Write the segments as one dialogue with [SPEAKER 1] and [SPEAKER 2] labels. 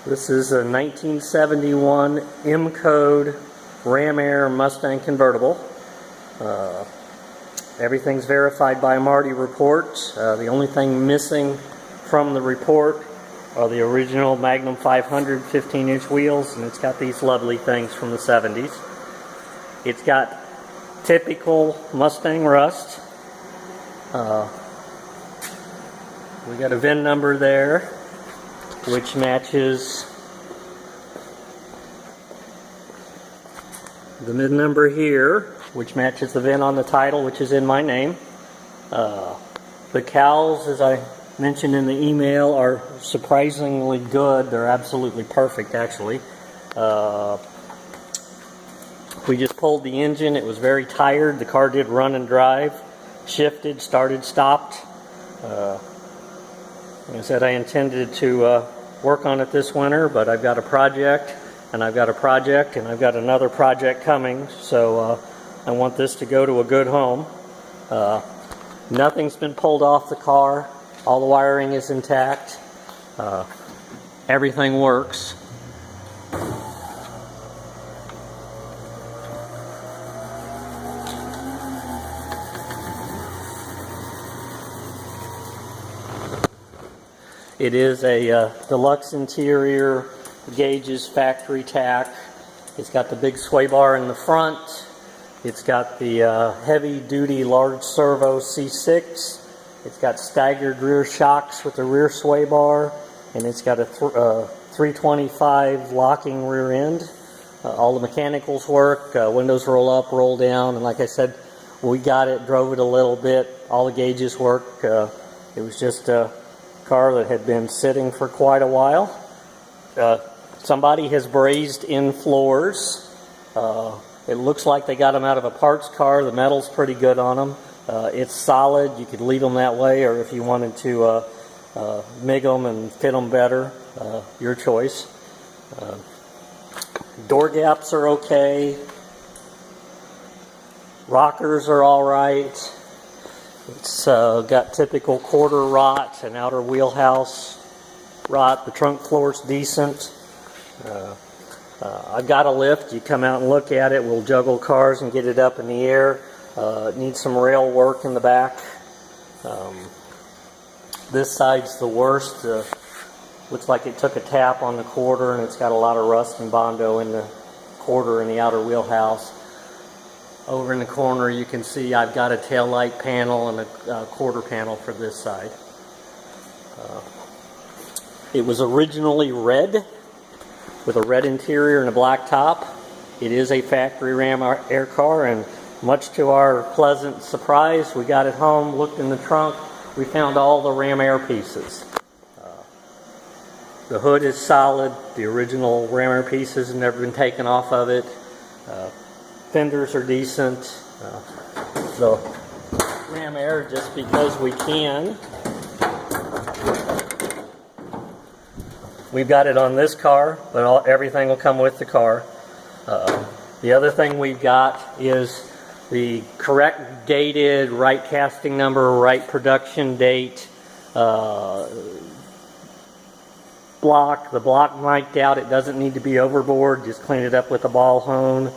[SPEAKER 1] This is a 1971 M Code Ram Air Mustang Convertible. Everything's verified by a Marty report. The only thing missing from the report are the original Magnum 500 15-inch wheels, and it's got these lovely things from the 70s. It's got typical Mustang rust. We got a VIN number there, which matches the VIN number here, which matches the VIN on the title, which is in my name. The cowls, as I mentioned in the email, are surprisingly good. They're absolutely perfect, actually. We just pulled the engine. It was very tired. The car did run and drive, shifted, started, stopped. Like I said, I intended to work on it this winter, but I've got a project, and I've got a project, and I've got another project coming, so I want this to go to a good home. Nothing's been pulled off the car. All the wiring is intact. Everything works. It is a deluxe interior, gauges, factory tack. It's got the big sway bar in the front. It's got the heavy-duty large servo C6. It's got staggered rear shocks with the rear sway bar, and it's got a 325 locking rear end. All the mechanicals work. Windows roll up, roll down, and like I said, we got it, drove it a little bit. All the gauges work. It was just a car that had been sitting for quite a while. Somebody has brazed in floors. It looks like they got them out of a parts car. The metal's pretty good on them. It's solid. You could leave them that way, or if you wanted to MIG them and fit them better, your choice. Door gaps are okay. Rockers are all right. It's got typical quarter rot and outer wheelhouse rot. The trunk floor's decent. I've got a lift. You come out and look at it. We'll juggle cars and get it up in the air. It needs some rail work in the back. This side's the worst. Looks like it took a tap on the quarter, and it's got a lot of rust and Bondo in the quarter and the outer wheelhouse. Over in the corner you can see I've got a tail light panel and a quarter panel for this side. It was originally red with a red interior and a black top. It is a factory Ram Air car, and much to our pleasant surprise, we got it home, looked in the trunk, we found all the Ram Air pieces. The hood is solid. The original Ram Air pieces have never been taken off of it. Fenders are decent. So Ram Air, just because we can. We've got it on this car, but everything will come with the car. The other thing we've got is the correct dated, right casting number, right production date block. The block mic'd out. It doesn't need to be overboard. Just clean it up with a ball hone.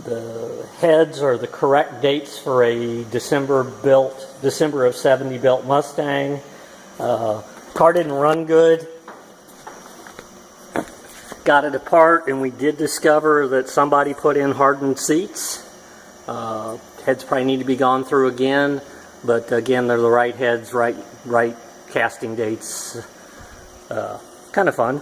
[SPEAKER 1] The heads are the correct dates for a December of 70 built Mustang. Car didn't run good. Got it apart, and we did discover that somebody put in hardened seats. Heads probably need to be gone through again, but again, they're the right heads, right casting dates. Kind of fun.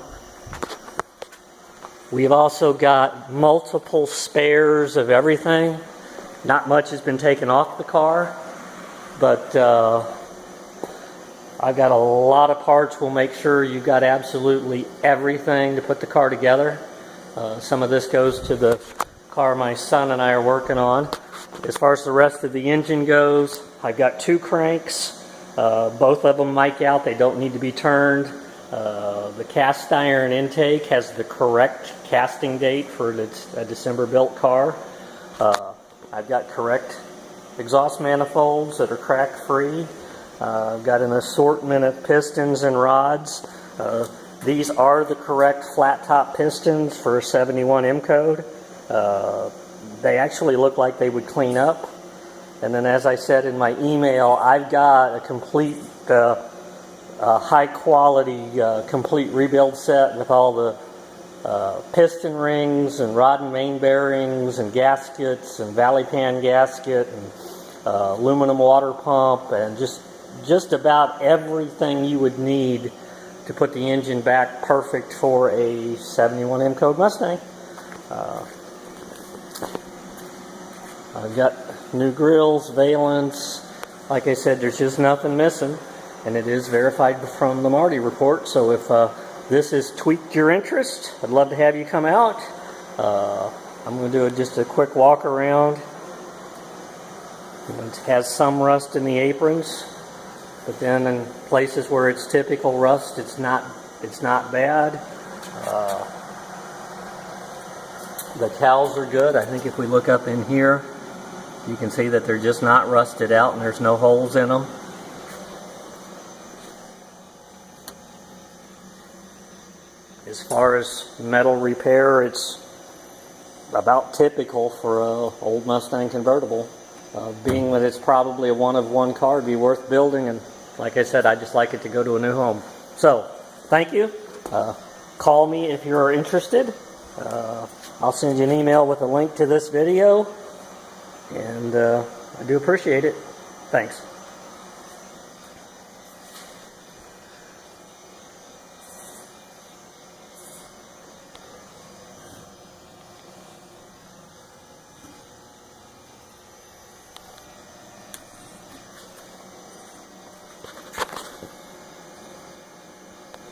[SPEAKER 1] We've also got multiple spares of everything. Not much has been taken off the car, but I've got a lot of parts. We'll make sure you've got absolutely everything to put the car together. Some of this goes to the car my son and I are working on. As far as the rest of the engine goes, I've got two cranks. Both of them mic out. They don't need to be turned. The cast iron intake has the correct casting date for a December built car. I've got correct exhaust manifolds that are crack free. I've got an assortment of pistons and rods. These are the correct flat top pistons for 71 M code. They actually look like they would clean up. And then, as I said in my email, I've got a complete high quality complete rebuild set with all the piston rings and rod and main bearings and gaskets and valley pan gasket and aluminum water pump and just about everything you would need to put the engine back perfect for a 71 M code Mustang. I've got new grills, valence. Like I said, there's just nothing missing, and it is verified from the Marty report. So if this has tweaked your interest, I'd love to have you come out. I'm going to do just a quick walk around. It has some rust in the aprons, but then in places where it's typical rust, it's not bad. The cowls are good. I think if we look up in here, you can see that they're just not rusted out and there's no holes in them. As far as metal repair, it's about typical for an old Mustang convertible. Being that it's probably a one-of-one car, it'd be worth building, and like I said, I'd just like it to go to a new home. So, thank you. Call me if you're interested. I'll send you an email with a link to this video, and I do appreciate it. Thanks.